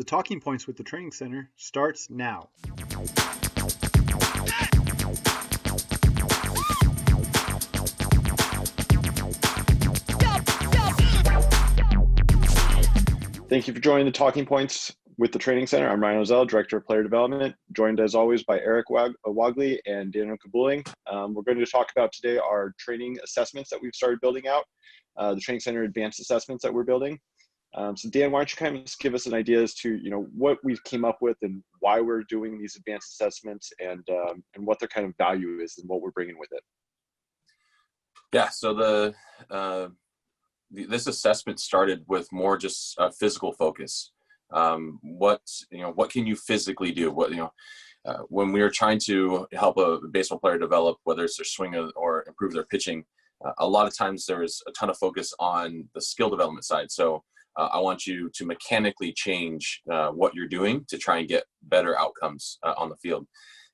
The Talking Points with the Training Center starts now. Thank you for joining the Talking Points with the Training Center. I'm Ryan Ozell, Director of Player Development, joined as always by Erik Wagley and Daniel Kabuling. We're going to talk about today our training assessments that we've started building out, the Training Center advanced assessments that we're building. So Dan, why don't you kind of just give us an idea as to what we came up with and why we're doing these advanced assessments and what their kind of value is and what we're bringing with it. Yeah, so this assessment started with more just a physical focus. What can you physically do? When we are trying to help a baseball player develop, whether it's their swing or improve their pitching, a lot of times there is a ton of focus on the skill development side. So I want you to mechanically change what you're doing to try and get better outcomes on the field.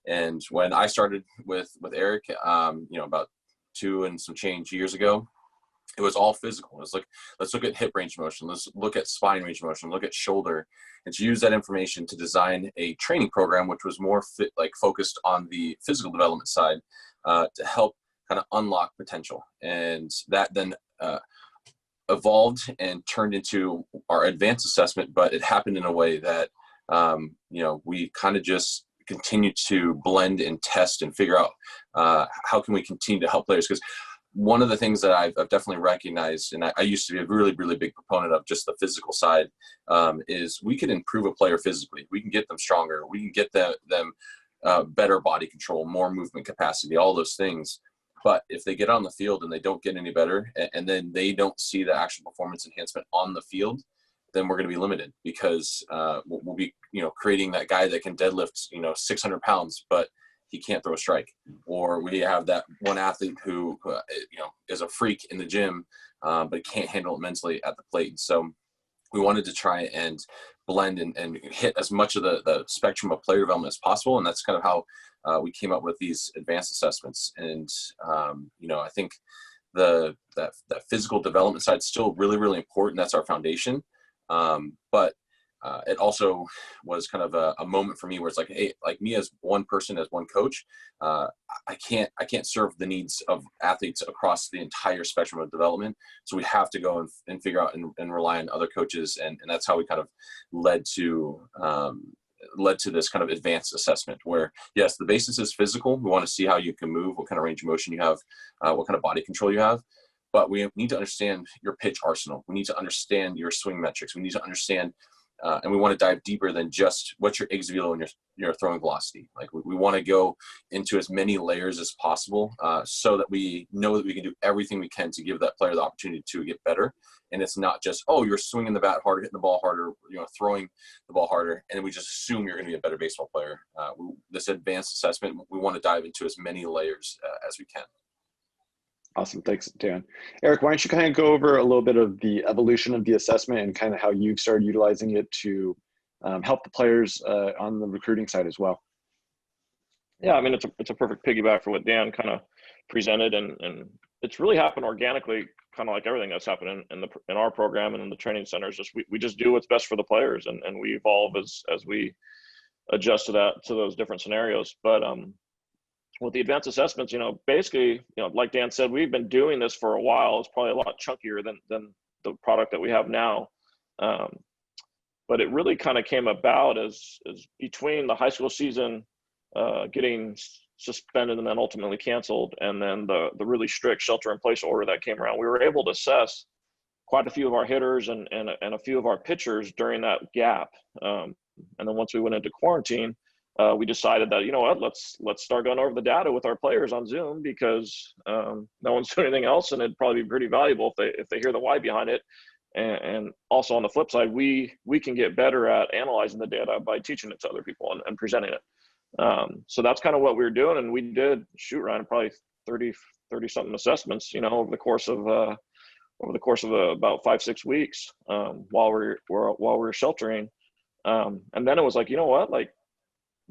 And when I started with Erik, about 2 and some change years ago, it was all physical. It was like, let's look at hip range of motion. Let's look at spine range of motion, look at shoulder, and to use that information to design a training program, which was more focused on the physical development side to help kind of unlock potential. And that then evolved and turned into our advanced assessment, but it happened in a way that, we kind of just continue to blend and test and figure out how can we continue to help players. Because one of the things that I've definitely recognized, and I used to be a really, really big proponent of just the physical side, is we can improve a player physically. We can get them stronger. We can get them better body control, more movement capacity, all those things. But if they get on the field and they don't get any better, and then they don't see the actual performance enhancement on the field, then we're going to be limited because we'll be, creating that guy that can deadlift, 600 pounds, but he can't throw a strike. Or we have that one athlete who, is a freak in the gym, but can't handle it mentally at the plate. So we wanted to try and blend and hit as much of the spectrum of player development as possible. And that's kind of how we came up with these advanced assessments. And, I think that physical development side is still really, really important. That's our foundation. But it also was kind of a moment for me where it's like, hey, like me as one person, as one coach, I can't serve the needs of athletes across the entire spectrum of development. So we have to go and figure out and rely on other coaches. And that's how we kind of led to this kind of advanced assessment where, yes, the basis is physical. We want to see how you can move, what kind of range of motion you have, what kind of body control you have. But we need to understand your pitch arsenal. We need to understand your swing metrics. We need to understand and we want to dive deeper than just what's your exit velo and your throwing velocity. Like we want to go into as many layers as possible so that we know that we can do everything we can to give that player the opportunity to get better. And it's not just, oh, you're swinging the bat harder, hitting the ball harder, throwing the ball harder, and we just assume you're going to be a better baseball player. This advanced assessment, we want to dive into as many layers as we can. Awesome. Thanks, Dan. Erik, why don't you kind of go over a little bit of the evolution of the assessment and kind of how you've started utilizing it to help the players on the recruiting side as well? Yeah, I mean, it's a perfect piggyback for what Dan kind of presented, and it's really happened organically, kind of like everything that's happened in our program and in the training centers. Just we just do what's best for the players, and we evolve as we adjust to those different scenarios. But with the advanced assessments, basically, like Dan said, we've been doing this for a while. It's probably a lot chunkier than the product that we have now. But it really kind of came about as between the high school season getting suspended and then ultimately canceled, and then the really strict shelter-in-place order that came around. We were able to assess quite a few of our hitters and a few of our pitchers during that gap. And then once we went into quarantine, we decided that, let's start going over the data with our players on Zoom because no one's doing anything else, and it'd probably be pretty valuable if they hear the why behind it. And also on the flip side, we can get better at analyzing the data by teaching it to other people and presenting it. So that's kind of what we were doing, and we did Ryan, probably 30 something assessments, over the course of about 5-6 weeks while we're sheltering. And then it was like, like,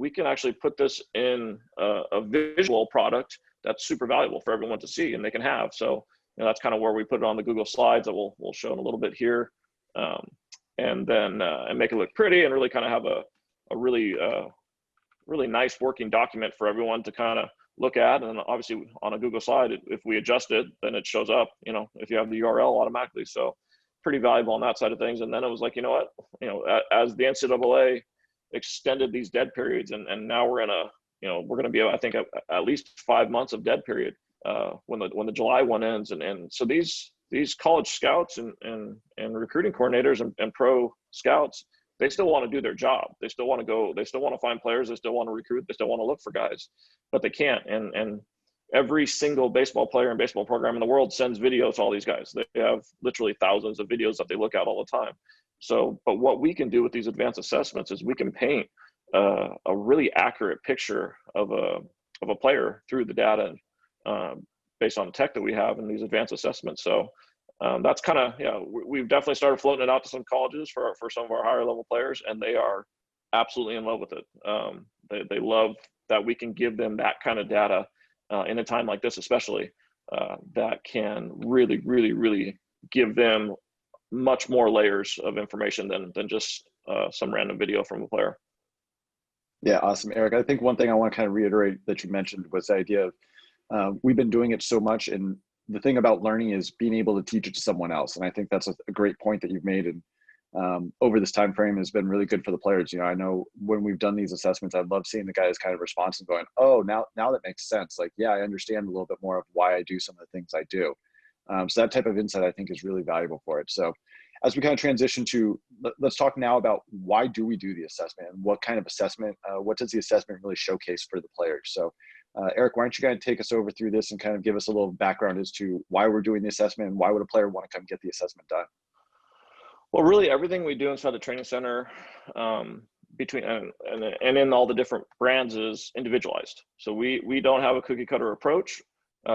we can actually put this in a visual product that's super valuable for everyone to see and they can have. So that's kind of where we put it on the Google Slides that we'll show in a little bit here. and then and make it look pretty and really kind of have a really really nice working document for everyone to kind of look at. And obviously on a Google slide, if we adjust it, then it shows up, if you have the URL automatically. So pretty valuable on that side of things. And then it was like, you know what, as the NCAA extended these dead periods, and now we're in we're going to be, I think, at least 5 months of dead period when the July one ends. And so these college scouts and recruiting coordinators and pro scouts, they still want to do their job. They still want to go, they still want to find players. They still want to recruit. They still want to look for guys, but they can't. And every single baseball player and baseball program in the world sends videos to all these guys. They have literally thousands of videos that they look at all the time. So, but what we can do with these advanced assessments is we can paint a really accurate picture of a player through the data based on the tech that we have in these advanced assessments. So that's kind of, we've definitely started floating it out to some colleges for some of our higher level players, and they are absolutely in love with it. They love that we can give them that kind of data in a time like this, especially that can really, really, really give them much more layers of information than just some random video from a player. Yeah, awesome, Erik. I think one thing I want to kind of reiterate that you mentioned was the idea of we've been doing it so much, and the thing about learning is being able to teach it to someone else. And I think that's a great point that you've made. And over this time frame has been really good for the players. I know when we've done these assessments, I love seeing the guys kind of response and going, oh, now that makes sense. Like, yeah, I understand a little bit more of why I do some of the things I do. So that type of insight, I think, is really valuable for it. So as we kind of transition to, let's talk now about why do we do the assessment, and what kind of assessment, what does the assessment really showcase for the players? So Erik, why don't you kind of take us over through this and kind of give us a little background as to why we're doing the assessment and why would a player want to come get the assessment done? Well, really everything we do inside the training center between and in all the different brands is individualized. So we don't have a cookie cutter approach.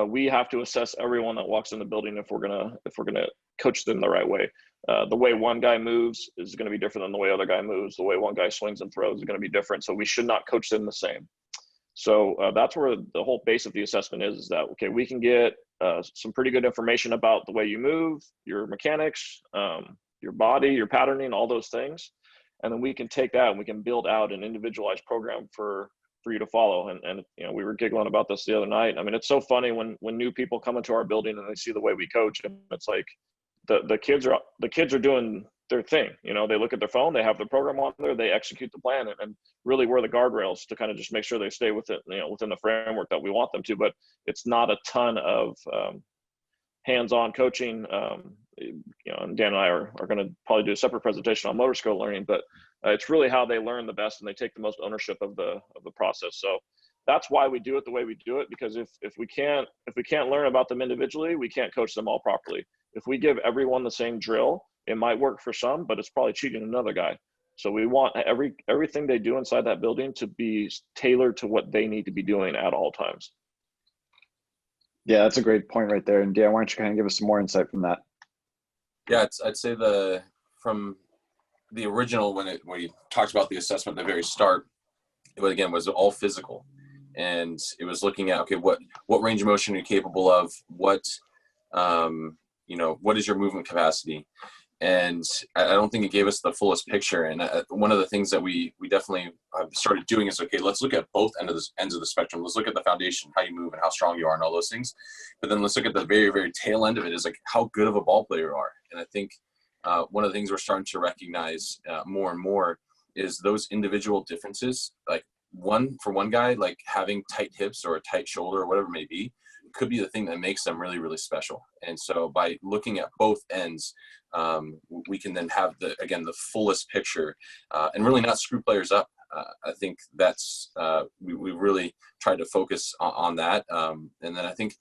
We have to assess everyone that walks in the building if we're gonna coach them the right way. The way one guy moves is going to be different than the way other guy moves. The way one guy swings and throws is going to be different. So we should not coach them the same. So that's where the whole base of the assessment is that, okay, we can get some pretty good information about the way you move, your mechanics, your body, your patterning, all those things. And then we can take that and we can build out an individualized program for you to follow. And we were giggling about this the other night. I mean, it's so funny when new people come into our building and they see the way we coach, and it's like the kids are doing their thing. They look at their phone, they have their program on there, they execute the plan, and really we're the guardrails to kind of just make sure they stay within the framework that we want them to. But it's not a ton of hands-on coaching. And Dan and I are going to probably do a separate presentation on motor skill learning, but it's really how they learn the best and they take the most ownership of the process. So that's why we do it the way we do it, because if we can't learn about them individually, we can't coach them all properly. If we give everyone the same drill, it might work for some, but it's probably cheating another guy. So we want everything they do inside that building to be tailored to what they need to be doing at all times. Yeah, that's a great point right there. And Dan, why don't you kind of give us some more insight from that? Yeah, I'd say from the original, when we talked about the assessment at the very start, it again was all physical, and it was looking at, okay, what range of motion are you capable of? What is your movement capacity? And I don't think it gave us the fullest picture. And one of the things that we definitely have started doing is, okay, let's look at both ends of the spectrum. Let's look at the foundation, how you move and how strong you are and all those things. But then let's look at the very, very tail end of it, is like how good of a ball player you are. And I think one of the things we're starting to recognize more and more is those individual differences. Like for one guy, like having tight hips or a tight shoulder or whatever it may be, could be the thing that makes them really, really special. And so by looking at both ends, we can then have the fullest picture and really not screw players up. I think that's we really tried to focus on that. And then I think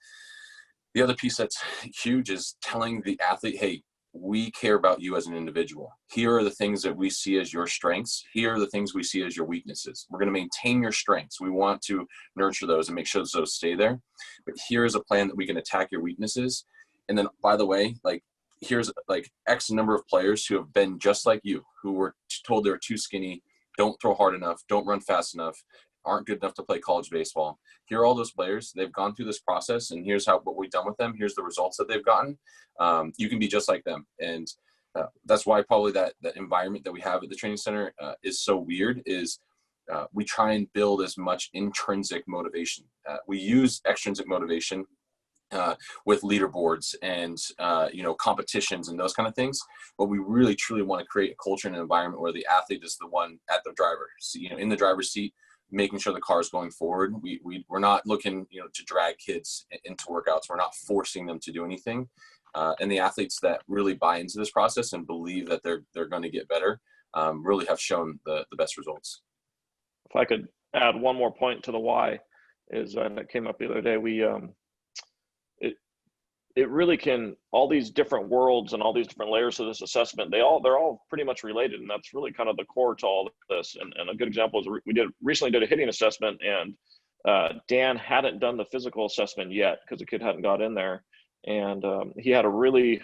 the other piece that's huge is telling the athlete, hey, we care about you as an individual. Here are the things that we see as your strengths. Here are the things we see as your weaknesses. We're going to maintain your strengths. We want to nurture those and make sure those stay there. But here's a plan that we can attack your weaknesses. And then, by the way, like, here's like X number of players who have been just like you, who were told they're too skinny, don't throw hard enough, don't run fast enough, aren't good enough to play college baseball. Here are all those players. They've gone through this process, and here's what we've done with them. Here's the results that they've gotten. You can be just like them. And that's why probably that environment that we have at the training center is so weird. Is we try and build as much intrinsic motivation. We use extrinsic motivation with leaderboards and competitions and those kind of things, but we really truly want to create a culture and an environment where the athlete is the one at the driver, in the driver's seat, making sure the car is going forward. We're not looking to drag kids into workouts. We're not forcing them to do anything, and the athletes that really buy into this process and believe that they're going to get better really have shown the best results. If I could add one more point to the why, is that came up the other day. It really can, all these different worlds and all these different layers of this assessment, they're all pretty much related, and that's really kind of the core to all of this. And a good example is we recently did a hitting assessment, and Dan hadn't done the physical assessment yet because the kid hadn't got in there, and he had a really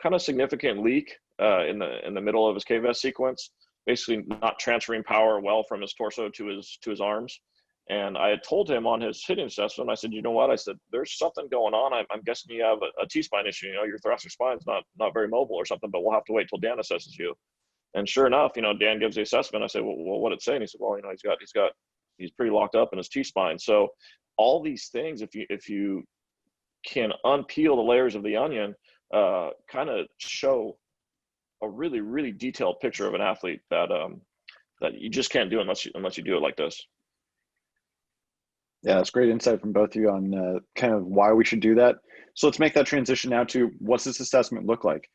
kind of significant leak in the middle of his KVS sequence, basically not transferring power well from his torso to his arms. And I had told him on his hitting assessment, I said, you know what? I said, there's something going on. I'm guessing you have a T-spine issue. Your thoracic spine is not very mobile or something, but we'll have to wait till Dan assesses you. And sure enough, Dan gives the assessment. I said, well, what did it say? And he said, well, he's pretty locked up in his T-spine. So all these things, if you can unpeel the layers of the onion, kind of show a really, really detailed picture of an athlete that you just can't do unless you do it like this. Yeah, that's great insight from both of you on kind of why we should do that. So let's make that transition now to what's this assessment look like?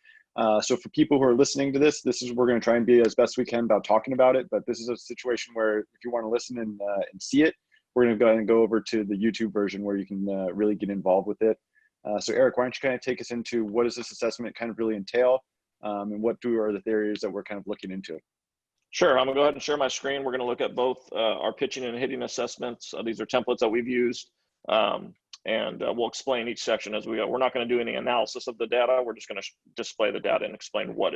So for people who are listening to this, we're going to try and be as best we can about talking about it, but this is a situation where if you want to listen and see it, we're going to go ahead and go over to the YouTube version where you can really get involved with it. So Erik, why don't you kind of take us into what does this assessment kind of really entail, and what are the areas that we're kind of looking into? Sure. I'm going to go ahead and share my screen. We're going to look at both our pitching and hitting assessments. These are templates that we've used, and we'll explain each section as we go. We're not going to do any analysis of the data. We're just going to display the data and explain what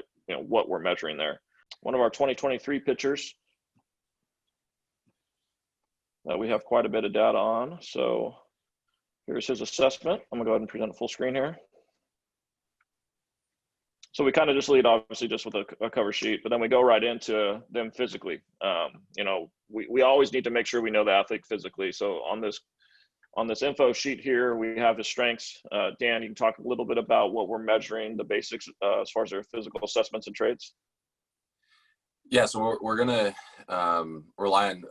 we're measuring there. One of our 2023 pitchers that we have quite a bit of data on. So here's his assessment. I'm going to go ahead and present a full screen here. So we kind of just lead obviously just with a cover sheet, but then we go right into them physically. We always need to make sure we know the athlete physically. So on this info sheet here, we have his strengths. Dan, you can talk a little bit about what we're measuring, the basics as far as their physical assessments and traits. Yeah, so we're gonna rely on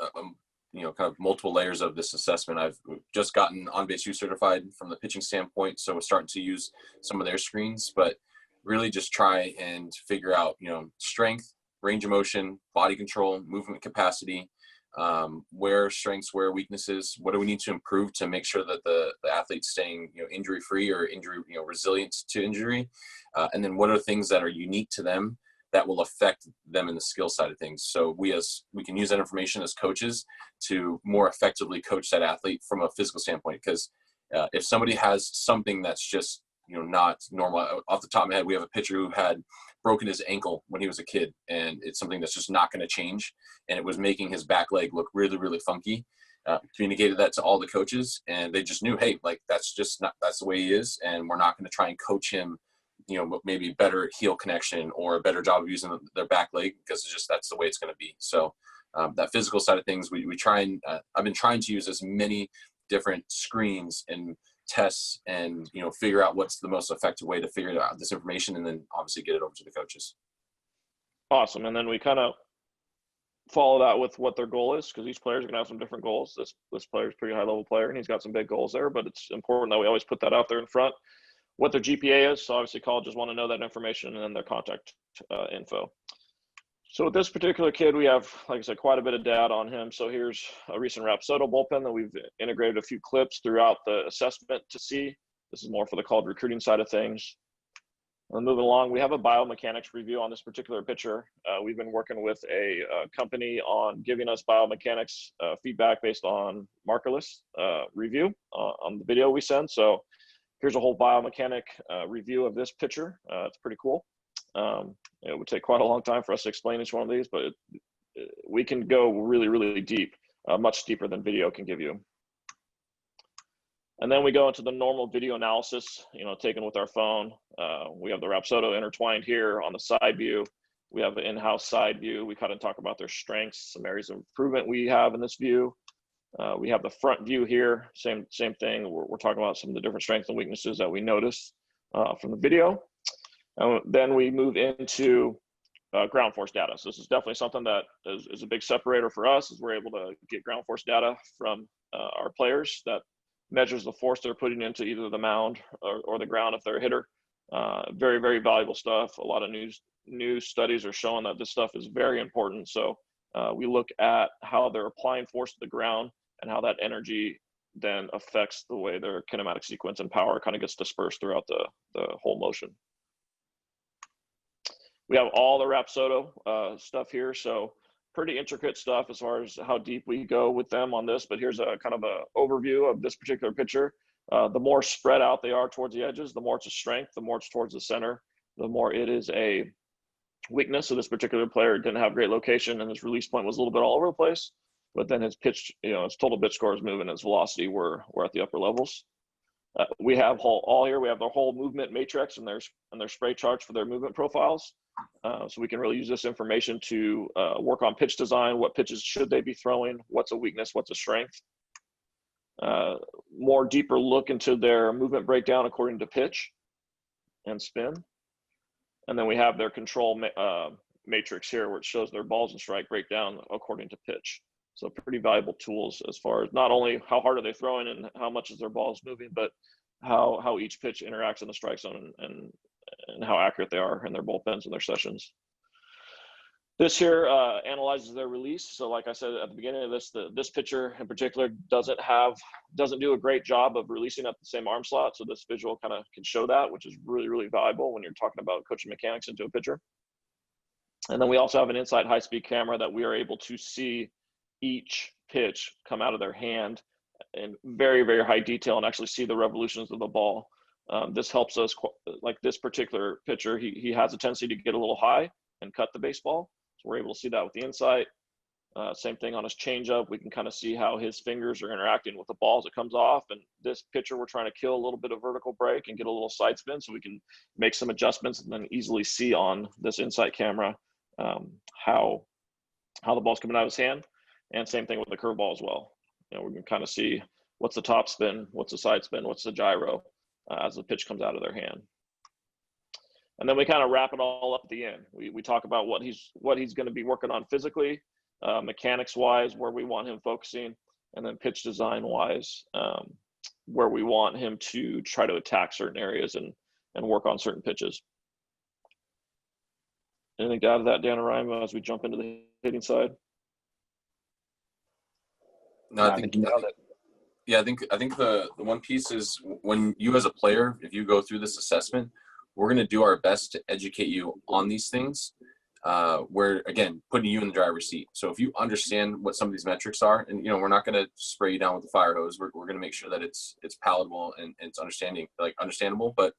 kind of multiple layers of this assessment. I've just gotten on-base use certified from the pitching standpoint, so we're starting to use some of their screens, but really just try and figure out, strength, range of motion, body control, movement capacity, where strengths, where weaknesses, what do we need to improve to make sure that the athlete's staying, injury free or injury, resilient to injury. And then what are things that are unique to them that will affect them in the skill side of things. So we can use that information as coaches to more effectively coach that athlete from a physical standpoint. Because if somebody has something that's just, not normal. Off the top of my head, we have a pitcher who had broken his ankle when he was a kid, and it's something that's just not going to change. And it was making his back leg look really, really funky. Communicated that to all the coaches, and they just knew, hey, that's the way he is. And we're not going to try and coach him, maybe better heel connection or a better job of using their back leg, because that's the way it's going to be. So that physical side of things, we try and, I've been trying to use as many different screens and tests and figure out what's the most effective way to figure out this information, and then obviously get it over to the coaches. Awesome. And then we kind of follow that with what their goal is, because each player is going to have some different goals. This player is a pretty high level player, and he's got some big goals there, but it's important that we always put that out there in front. What their GPA is, so obviously colleges want to know that information, and then their contact info. So with this particular kid, we have, like I said, quite a bit of data on him. So here's a recent Rapsodo bullpen that we've integrated a few clips throughout the assessment to see. This is more for the college recruiting side of things. And moving along, we have a biomechanics review on this particular pitcher. We've been working with a company on giving us biomechanics feedback based on markerless review on the video we send. So here's a whole biomechanic review of this pitcher. It's pretty cool. It would take quite a long time for us to explain each one of these, but we can go really, really deep, much deeper than video can give you. And then we go into the normal video analysis, taken with our phone. We have the Rapsodo intertwined here on the side view. We have an in-house side view. We kind of talk about their strengths, some areas of improvement we have in this view. We have the front view here, same thing. We're talking about some of the different strengths and weaknesses that we notice from the video. Then we move into ground force data. So this is definitely something that is a big separator for us, is we're able to get ground force data from our players that measures the force they're putting into either the mound or the ground if they're a hitter. Very, very valuable stuff. A lot of new studies are showing that this stuff is very important. So we look at how they're applying force to the ground and how that energy then affects the way their kinematic sequence and power kind of gets dispersed throughout the whole motion. We have all the Rapsodo stuff here, so pretty intricate stuff as far as how deep we go with them on this, but here's a kind of a overview of this particular picture. The more spread out they are towards the edges, the more it's a strength, the more it's towards the center, the more it is a weakness. So this particular player didn't have great location and his release point was a little bit all over the place, but then his pitch, his total pitch score is moving, his velocity were at the upper levels. We have all here, we have the whole movement matrix and their spray charts for their movement profiles. So we can really use this information to work on pitch design. What pitches should they be throwing? What's a weakness? What's a strength? More deeper look into their movement breakdown according to pitch and spin. And then we have their control matrix here, where it shows their balls and strike breakdown according to pitch. So pretty valuable tools as far as not only how hard are they throwing and how much is their balls moving, but how each pitch interacts in the strike zone and how accurate they are in their bullpens and their sessions. This here analyzes their release. So like I said at the beginning of this pitcher in particular doesn't do a great job of releasing at the same arm slot. So this visual kind of can show that, which is really, really valuable when you're talking about coaching mechanics into a pitcher. And then we also have an inside high-speed camera that we are able to see each pitch come out of their hand in very, very high detail and actually see the revolutions of the ball. This helps us, like this particular pitcher, he has a tendency to get a little high and cut the baseball. So we're able to see that with the insight. Same thing on his changeup. We can kind of see how his fingers are interacting with the ball as it comes off. And this pitcher, we're trying to kill a little bit of vertical break and get a little side spin so we can make some adjustments and then easily see on this insight camera how the ball's coming out of his hand. And same thing with the curveball as well. We can kind of see what's the top spin, what's the side spin, what's the gyro as the pitch comes out of their hand. And then we kind of wrap it all up at the end. We talk about what he's going to be working on physically, mechanics wise, where we want him focusing, and then pitch design wise, where we want him to try to attack certain areas and work on certain pitches. Anything to add to that, Dan or Ryan, as we jump into the hitting side? No, I think the one piece is when you as a player, if you go through this assessment, we're going to do our best to educate you on these things. We're, again, putting you in the driver's seat. So if you understand what some of these metrics are, and we're not going to spray you down with the fire hose. We're going to make sure that it's palatable and it's understandable. But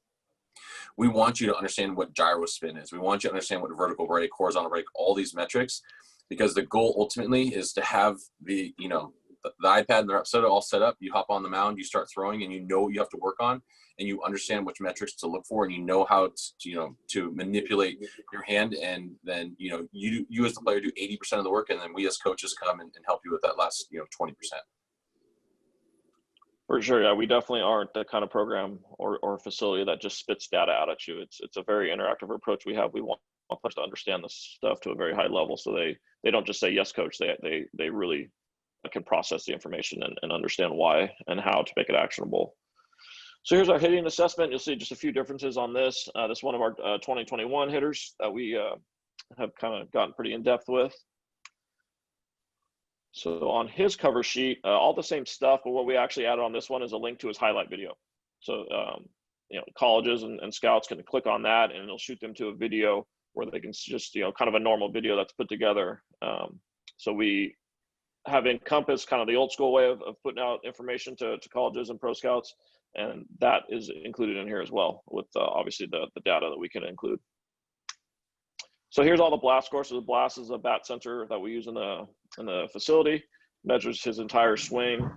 we want you to understand what gyro spin is. We want you to understand what vertical break, horizontal break, all these metrics, because the goal ultimately is to have the iPad and the Rapsodo all set up. You hop on the mound, you start throwing, and you know what you have to work on, and you understand which metrics to look for, and you know how to manipulate your hand, and then you as the player do 80% of the work, and then we as coaches come and help you with that last 20%. For sure, yeah, we definitely aren't the kind of program or facility that just spits data out at you. It's a very interactive approach we have. We want players to understand this stuff to a very high level, so they don't just say yes, coach. They really can process the information and understand why and how to make it actionable. So here's our hitting assessment. You'll see just a few differences on this. This is one of our 2021 hitters that we have kind of gotten pretty in depth with. So on his cover sheet, all the same stuff, but what we actually added on this one is a link to his highlight video. So colleges and scouts can click on that and it'll shoot them to a video where they can just kind of a normal video that's put together. So we have encompassed kind of the old school way of putting out information to colleges and pro scouts, and that is included in here as well with obviously the data that we can include. So here's all the blast scores. So the blast is a bat sensor that we use in the facility. measures his entire swing.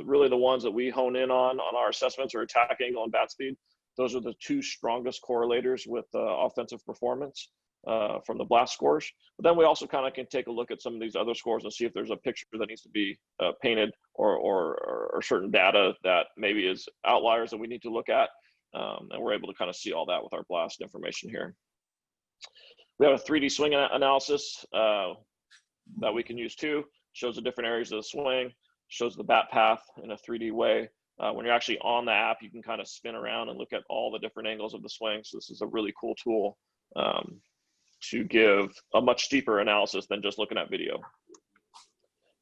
Really the ones that we hone in on our assessments are attack angle and bat speed. Those are the two strongest correlators with offensive performance from the blast scores. But then we also kind of can take a look at some of these other scores and see if there's a picture that needs to be painted or certain data that maybe is outliers that we need to look at. And we're able to kind of see all that with our blast information here. We have a 3D swing analysis that we can use too. Shows the different areas of the swing, shows the bat path in a 3D way. When you're actually on the app, you can kind of spin around and look at all the different angles of the swing. So this is a really cool tool to give a much deeper analysis than just looking at video.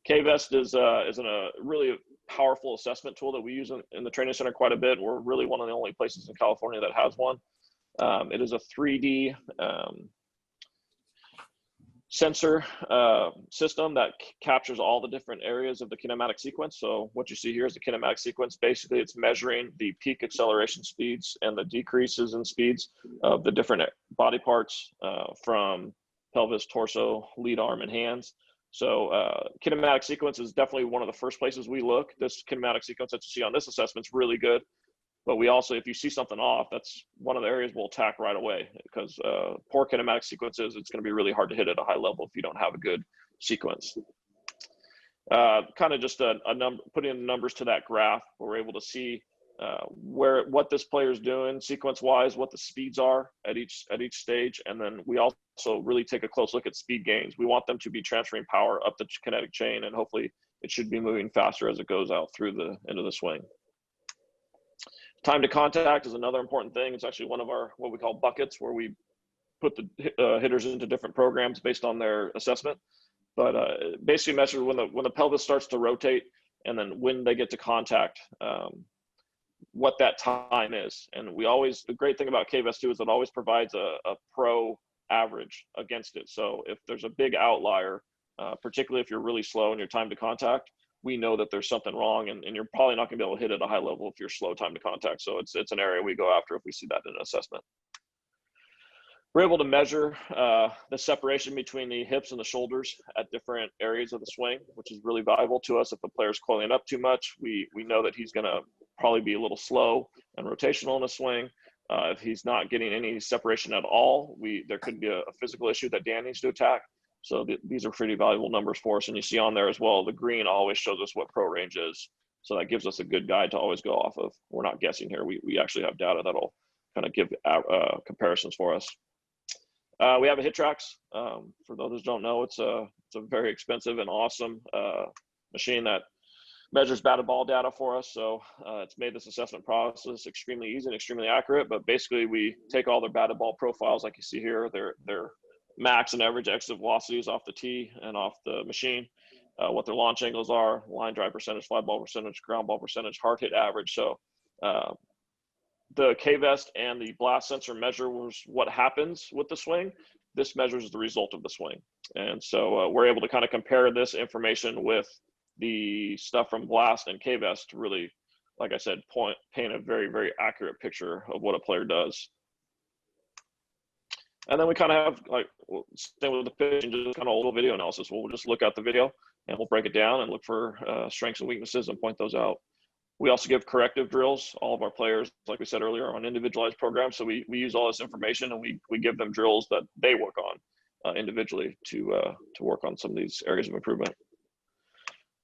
KVest is a really powerful assessment tool that we use in the training center quite a bit. We're really one of the only places in California that has one. It is a 3D sensor system that captures all the different areas of the kinematic sequence. So what you see here is the kinematic sequence. Basically, it's measuring the peak acceleration speeds and the decreases in speeds of the different body parts from pelvis, torso, lead arm, and hands. So kinematic sequence is definitely one of the first places we look. This kinematic sequence that you see on this assessment is really good. But we also, if you see something off, that's one of the areas we'll attack right away, because poor kinematic sequences, it's going to be really hard to hit at a high level if you don't have a good sequence. Kind of just a number, putting in numbers to that graph, where we're able to see what this player is doing sequence-wise, what the speeds are at each stage, and then we also really take a close look at speed gains. We want them to be transferring power up the kinetic chain, and hopefully it should be moving faster as it goes out through the end of the swing. Time to contact is another important thing. It's actually one of our what we call buckets, where we put the hitters into different programs based on their assessment. But basically measures when the pelvis starts to rotate, and then when they get to contact, what that time is. And the great thing about KVest too is it always provides a pro average against it. So if there's a big outlier, particularly if you're really slow in your time to contact, we know that there's something wrong, and you're probably not going to be able to hit at a high level if you're slow time to contact. So it's an area we go after if we see that in an assessment. We're able to measure the separation between the hips and the shoulders at different areas of the swing, which is really valuable to us. If the player's coiling up too much, we know that he's going to probably be a little slow and rotational in a swing. If he's not getting any separation at all, there could be a physical issue that Dan needs to attack. So these are pretty valuable numbers for us. And you see on there as well, the green always shows us what pro range is. So that gives us a good guide to always go off of. We're not guessing here. We actually have data that'll kind of give comparisons for us. We have a hit tracks. For those who don't know, it's a very expensive and awesome machine that measures batted ball data for us. So it's made this assessment process extremely easy and extremely accurate. But basically, we take all their batted ball profiles, like you see here, their max and average exit velocities off the tee and off the machine, what their launch angles are, line drive percentage, fly ball percentage, ground ball percentage, hard hit average. So the KVest and the blast sensor measures what happens with the swing. This measures the result of the swing. And so we're able to kind of compare this information with the stuff from blast and KVest to really, like I said, paint a very, very accurate picture of what a player does. And then we kind of have, like, same with the pitch and just kind of a little video analysis. We'll just look at the video and we'll break it down and look for strengths and weaknesses and point those out. We also give corrective drills. All of our players, like we said earlier, on individualized programs. So we use all this information and we give them drills that they work on individually to work on some of these areas of improvement.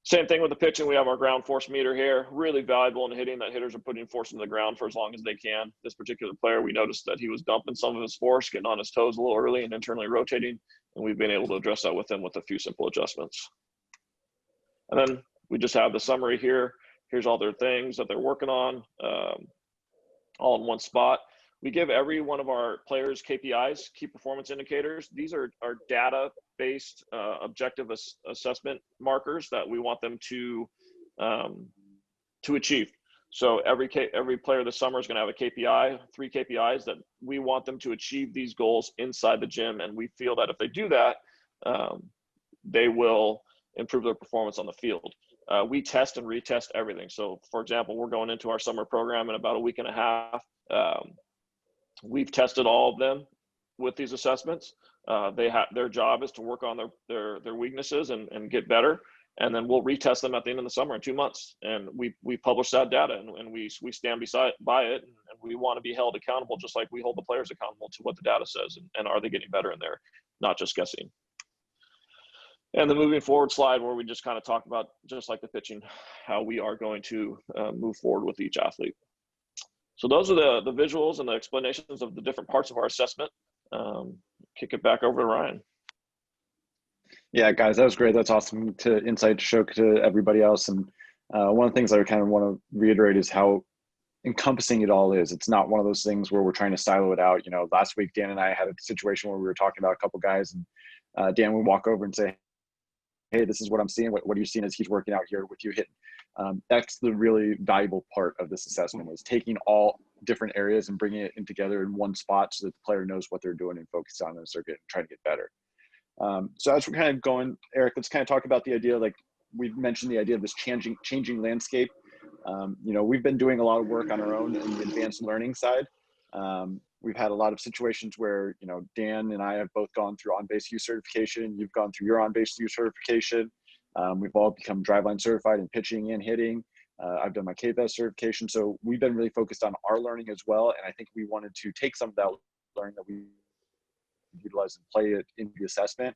Same thing with the pitching. We have our ground force meter here, really valuable in hitting, that hitters are putting force into the ground for as long as they can. This particular player, we noticed that he was dumping some of his force, getting on his toes a little early and internally rotating, and we've been able to address that with him with a few simple adjustments. And then we just have the summary here. Here's all their things that they're working on, all in one spot. We give every one of our players KPIs, key performance indicators. These are data-based objective assessment markers that we want them to achieve. So every player this summer is going to have a KPI, 3 KPIs that we want them to achieve these goals inside the gym. And we feel that if they do that, they will improve their performance on the field. We test and retest everything. So for example, we're going into our summer program in about a week and a half. We've tested all of them with these assessments. Their job is to work on their weaknesses and get better. and then we'll retest them at the end of the summer in 2 months. And we publish that data, and we stand by it, and we want to be held accountable, just like we hold the players accountable to what the data says, and are they getting better in there, not just guessing. And the moving forward slide, where we just kind of talk about, just like the pitching, how we are going to move forward with each athlete. So those are the visuals and the explanations of the different parts of our assessment. Kick it back over to Ryan. Yeah, guys, that was great. That's awesome insight to show to everybody else. And one of the things I kind of want to reiterate is how encompassing it all is. It's not one of those things where we're trying to silo it out. You know, last week, Dan and I had a situation where we were talking about a couple guys, and Dan would walk over and say, hey, this is what I'm seeing. What are you seeing as he's working out here with you hitting? That's the really valuable part of this assessment, is taking all different areas and bringing it in together in one spot so that the player knows what they're doing and focus on their circuit and trying to get better. So as we're kind of going, Erik, let's kind of talk about the idea, like we've mentioned, the idea of this changing landscape. You know, we've been doing a lot of work on our own in the advanced learning side. We've had a lot of situations where, you know, Dan and I have both gone through on-base use certification. You've gone through your on-base use certification. We've all become driveline certified in pitching and hitting. I've done my KVS certification. So we've been really focused on our learning as well. And I think we wanted to take some of that learning that we utilize and play it into the assessment.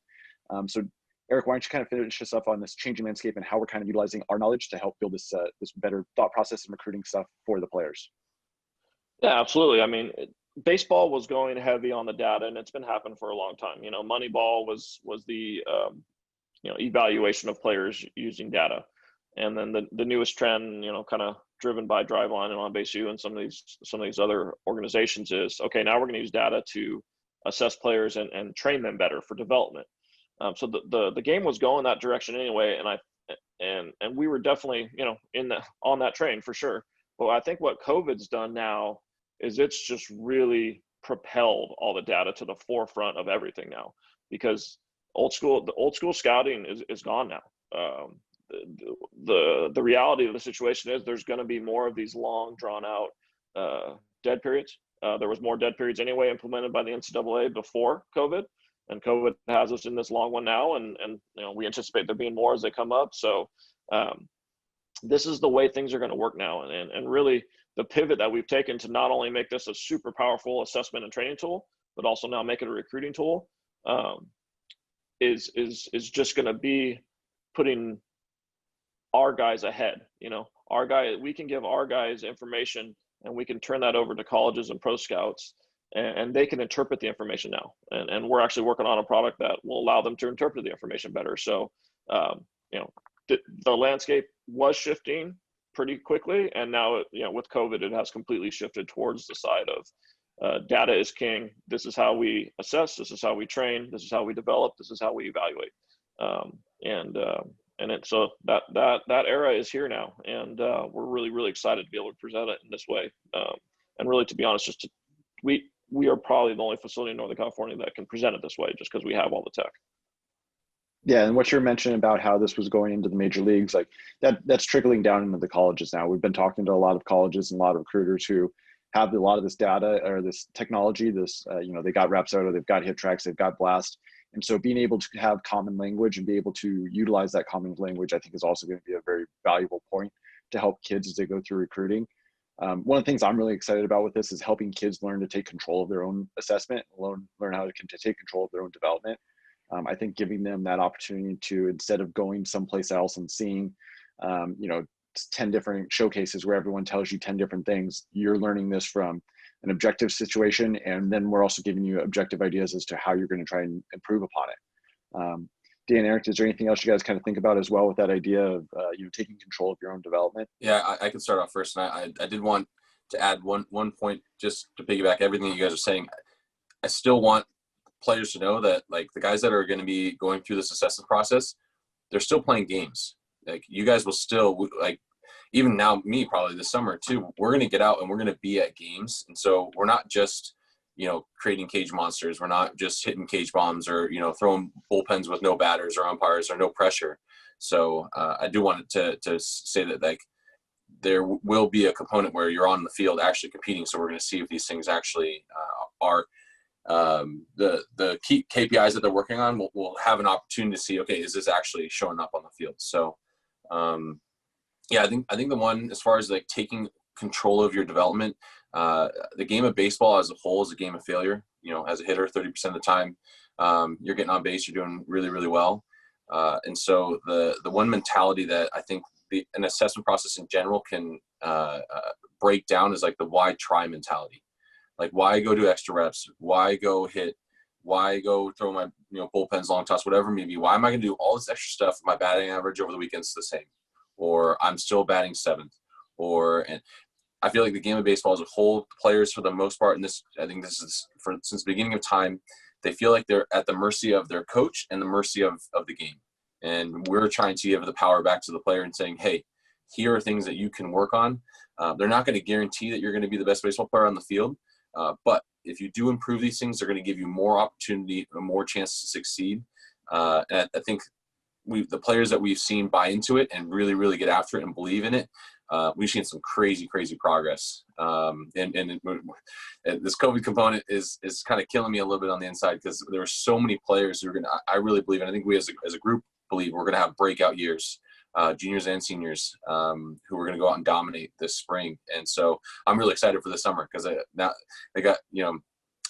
So Erik, why don't you kind of finish us up on this changing landscape and how we're kind of utilizing our knowledge to help build this better thought process and recruiting stuff for the players? Yeah, absolutely. I mean, baseball was going heavy on the data, and it's been happening for a long time. You know, Moneyball was the you know, evaluation of players using data, and then the newest trend, you know, kind of driven by Driveline and On Base U and some of these other organizations is, okay, now we're going to use data to assess players and train them better for development. So the game was going that direction anyway, and we were definitely, you know, on that train for sure. But I think what COVID's done now is it's just really propelled all the data to the forefront of everything now, because the old school scouting is gone now. The reality of the situation is there's going to be more of these long drawn out dead periods. There was more dead periods anyway implemented by the NCAA before COVID, and COVID has us in this long one now, and you know, we anticipate there being more as they come up. So this is the way things are going to work now, and really the pivot that we've taken to not only make this a super powerful assessment and training tool, but also now make it a recruiting tool, is just going to be putting our guys ahead. You know, we can give our guys information, and we can turn that over to colleges and pro scouts, and they can interpret the information now. And we're actually working on a product that will allow them to interpret the information better. So, you know, the landscape was shifting pretty quickly, and now, you know, with COVID, it has completely shifted towards the side of data is king. This is how we assess. This is how we train. This is how we develop. This is how we evaluate. So that era is here now, and we're really excited to be able to present it in this way. And really, to be honest, we are probably the only facility in Northern California that can present it this way, just because we have all the tech. Yeah, and what you're mentioning about how this was going into the major leagues, like that's trickling down into the colleges now. We've been talking to a lot of colleges and a lot of recruiters who have a lot of this data or this technology, you know, they got Rapsodo, they've got HitTrax, they've got Blast. And so being able to have common language and be able to utilize that common language, I think, is also going to be a very valuable point to help kids as they go through recruiting. One of the things I'm really excited about with this is helping kids learn to take control of their own assessment, learn how to take control of their own development. I think giving them that opportunity to, instead of going someplace else and seeing, you know, 10 different showcases where everyone tells you 10 different things, you're learning this from an objective situation. And then we're also giving you objective ideas as to how you're going to try and improve upon it. Dan, Erik, is there anything else you guys kind of think about as well with that idea of, you know, taking control of your own development? Yeah, I can start off first. And I did want to add one point just to piggyback everything you guys are saying. I still want players to know that, like, the guys that are going to be going through this assessment process, they're still playing games. Like, you guys will still, like, even now, me probably this summer too, we're going to get out and we're going to be at games. And so we're not just, you know, creating cage monsters. We're not just hitting cage bombs or, you know, throwing bullpens with no batters or umpires or no pressure. So I do want to say that, like, there will be a component where you're on the field actually competing. So we're going to see if these things actually are the key KPIs that they're working on will have an opportunity to see, okay, is this actually showing up on the field? So, yeah, I think the one, as far as like taking control of your development, the game of baseball as a whole is a game of failure. You know, as a hitter, 30% of the time, you're getting on base, you're doing really, really well. And so the one mentality that I think an assessment process in general can break down is like the why try mentality. Like, why go do extra reps? Why go hit? Why go throw my bullpens, long toss, whatever maybe? Why am I going to do all this extra stuff? My batting average over the weekend's the same, or I'm still batting seventh, and I feel like the game of baseball as a whole, players for the most part, and I think this is since the beginning of time, they feel like they're at the mercy of their coach and the mercy of the game. And we're trying to give the power back to the player and saying, hey, here are things that you can work on. They're not going to guarantee that you're going to be the best baseball player on the field. But if you do improve these things, they're going to give you more opportunity and more chance to succeed. And I think the players that we've seen buy into it and really, really get after it and believe in it, we've seen some crazy, crazy progress. And this COVID component is kind of killing me a little bit on the inside, because there are so many players who are I really believe, and I think we as a group believe we're going to have breakout years, juniors and seniors, who are going to go out and dominate this spring. And so I'm really excited for the summer, because now they got,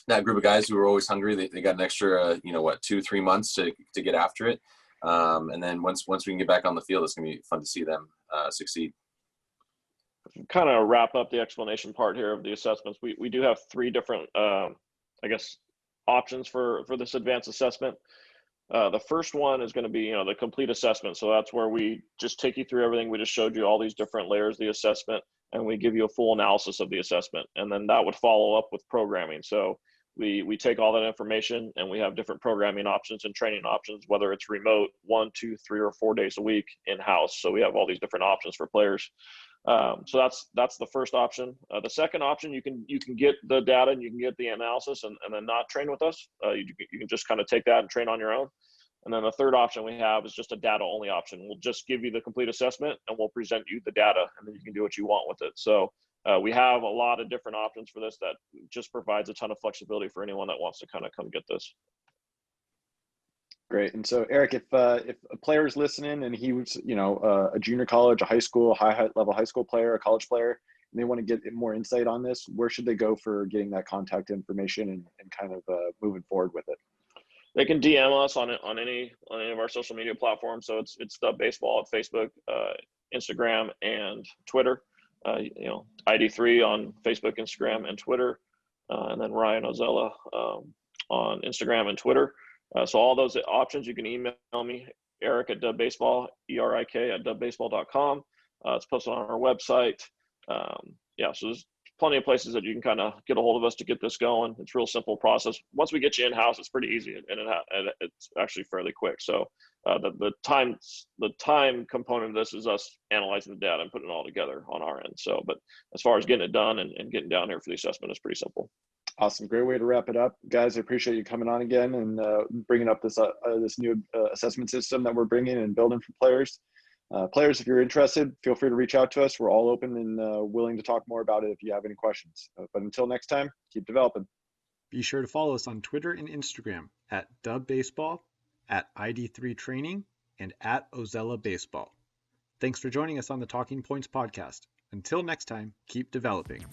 that group of guys who were always hungry, they got an extra, 2-3 months to get after it. And then once we can get back on the field, it's going to be fun to see them succeed. Kind of wrap up the explanation part here of the assessments. We do have 3 different, options for this advanced assessment. The first one is going to be, the complete assessment. So that's where we just take you through everything. We just showed you all these different layers of the assessment, and we give you a full analysis of the assessment. And then that would follow up with programming. So we take all that information, and we have different programming options and training options, whether it's remote, 1, 2, 3, or 4 days a week in-house. So we have all these different options for players. So that's the first option. The second option, you can get the data and you can get the analysis and then not train with us. You can just kind of take that and train on your own. And then the third option we have is just a data only option. We'll just give you the complete assessment, and we'll present you the data, and then you can do what you want with it. So we have a lot of different options for this that just provides a ton of flexibility for anyone that wants to kind of come get this. Great. And so, Erik, if a player is listening and he was, a junior college, a high school, high level high school player, a college player, and they want to get more insight on this, where should they go for getting that contact information and kind of moving forward with it? They can DM us on any of our social media platforms. So it's the baseball at Facebook, Instagram, and Twitter. ID3 on Facebook, Instagram, and Twitter, and then Ryan Ozella on Instagram and Twitter. So all those options, you can email me, Erik at dubbaseball, ERIK at dubbaseball.com. It's posted on our website. So there's plenty of places that you can kind of get a hold of us to get this going. It's a real simple process. Once we get you in-house, it's pretty easy, and it's actually fairly quick. So the time component of this is us analyzing the data and putting it all together on our end. So, but as far as getting it done and getting down here for the assessment, is pretty simple. Awesome. Great way to wrap it up. Guys, I appreciate you coming on again and bringing up this new assessment system that we're bringing and building for players. Players, if you're interested, feel free to reach out to us. We're all open and willing to talk more about it if you have any questions. But until next time, keep developing. Be sure to follow us on Twitter and Instagram at dubbaseball, at ID3training, and at Ozella Baseball. Thanks for joining us on the Talking Points podcast. Until next time, keep developing.